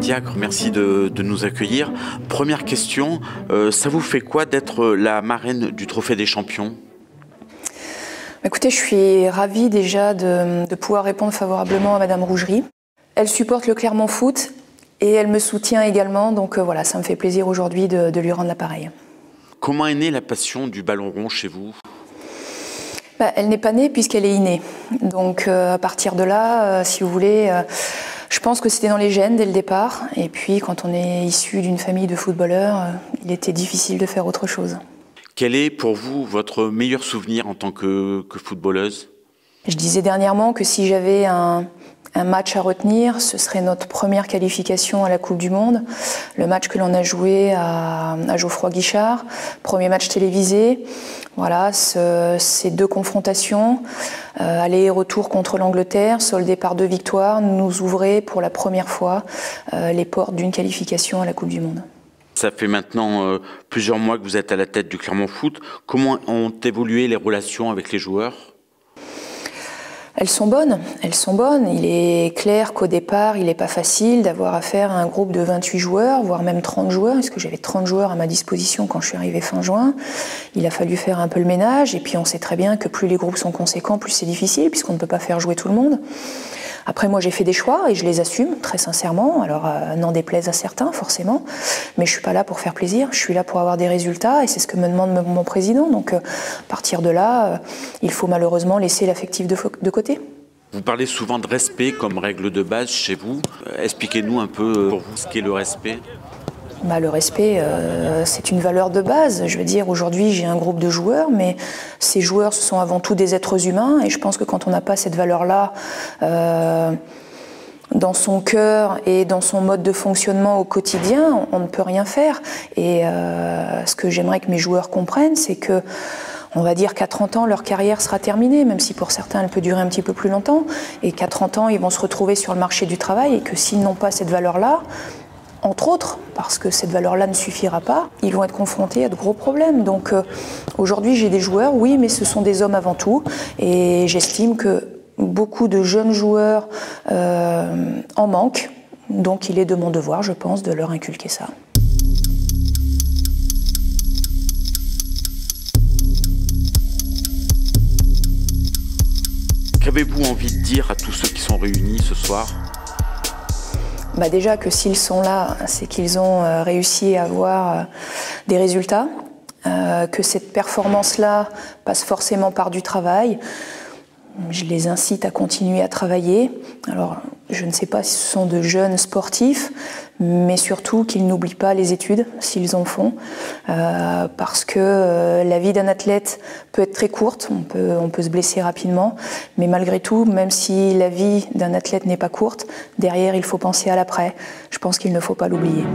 Diacre, merci de nous accueillir. Première question, ça vous fait quoi d'être la marraine du Trophée des Champions ? Écoutez, je suis ravie déjà de pouvoir répondre favorablement à Madame Rougerie. Elle supporte le Clermont Foot et elle me soutient également, donc voilà, ça me fait plaisir aujourd'hui de lui rendre l'appareil. Comment est née la passion du ballon rond chez vous ? Elle n'est pas née puisqu'elle est innée. Donc à partir de là, si vous voulez, je pense que c'était dans les gènes dès le départ. Et puis quand on est issu d'une famille de footballeurs, il était difficile de faire autre chose. Quel est pour vous votre meilleur souvenir en tant que footballeuse ? Je disais dernièrement que si j'avais un match à retenir, ce serait notre première qualification à la Coupe du Monde, le match que l'on a joué à Geoffroy Guichard, premier match télévisé. Voilà, ces deux confrontations, aller et retour contre l'Angleterre, soldées par 2 victoires, nous ouvraient pour la première fois les portes d'une qualification à la Coupe du Monde. Ça fait maintenant plusieurs mois que vous êtes à la tête du Clermont Foot. Comment ont évolué les relations avec les joueurs ? Elles sont bonnes, elles sont bonnes. Il est clair qu'au départ, il n'est pas facile d'avoir affaire à un groupe de 28 joueurs, voire même 30 joueurs, puisque j'avais 30 joueurs à ma disposition quand je suis arrivée fin juin. Il a fallu faire un peu le ménage, et puis on sait très bien que plus les groupes sont conséquents, plus c'est difficile, puisqu'on ne peut pas faire jouer tout le monde. Après, moi, j'ai fait des choix et je les assume, très sincèrement. Alors, n'en déplaise à certains, forcément. Mais je suis pas là pour faire plaisir. Je suis là pour avoir des résultats et c'est ce que me demande mon président. Donc, à partir de là, il faut malheureusement laisser l'affectif de côté. Vous parlez souvent de respect comme règle de base chez vous. Expliquez-nous un peu pour vous ce qu'est le respect. Le respect, c'est une valeur de base. Je veux dire, aujourd'hui, j'ai un groupe de joueurs, mais ces joueurs, ce sont avant tout des êtres humains. Et je pense que quand on n'a pas cette valeur-là dans son cœur et dans son mode de fonctionnement au quotidien, on ne peut rien faire. Et ce que j'aimerais que mes joueurs comprennent, c'est que on va dire qu'à 30 ans, leur carrière sera terminée, même si pour certains, elle peut durer un petit peu plus longtemps. Et qu'à 30 ans, ils vont se retrouver sur le marché du travail et que s'ils n'ont pas cette valeur-là, entre autres, parce que cette valeur-là ne suffira pas, ils vont être confrontés à de gros problèmes. Donc aujourd'hui, j'ai des joueurs, oui, mais ce sont des hommes avant tout. Et j'estime que beaucoup de jeunes joueurs en manquent. Donc il est de mon devoir, je pense, de leur inculquer ça. Qu'avez-vous envie de dire à tous ceux qui sont réunis ce soir ? Déjà que s'ils sont là, c'est qu'ils ont réussi à avoir des résultats, que cette performance-là passe forcément par du travail. Je les incite à continuer à travailler. Alors, je ne sais pas si ce sont de jeunes sportifs, mais surtout qu'ils n'oublient pas les études, s'ils en font, parce que la vie d'un athlète peut être très courte, on peut se blesser rapidement, mais malgré tout, même si la vie d'un athlète n'est pas courte, derrière, il faut penser à l'après. Je pense qu'il ne faut pas l'oublier.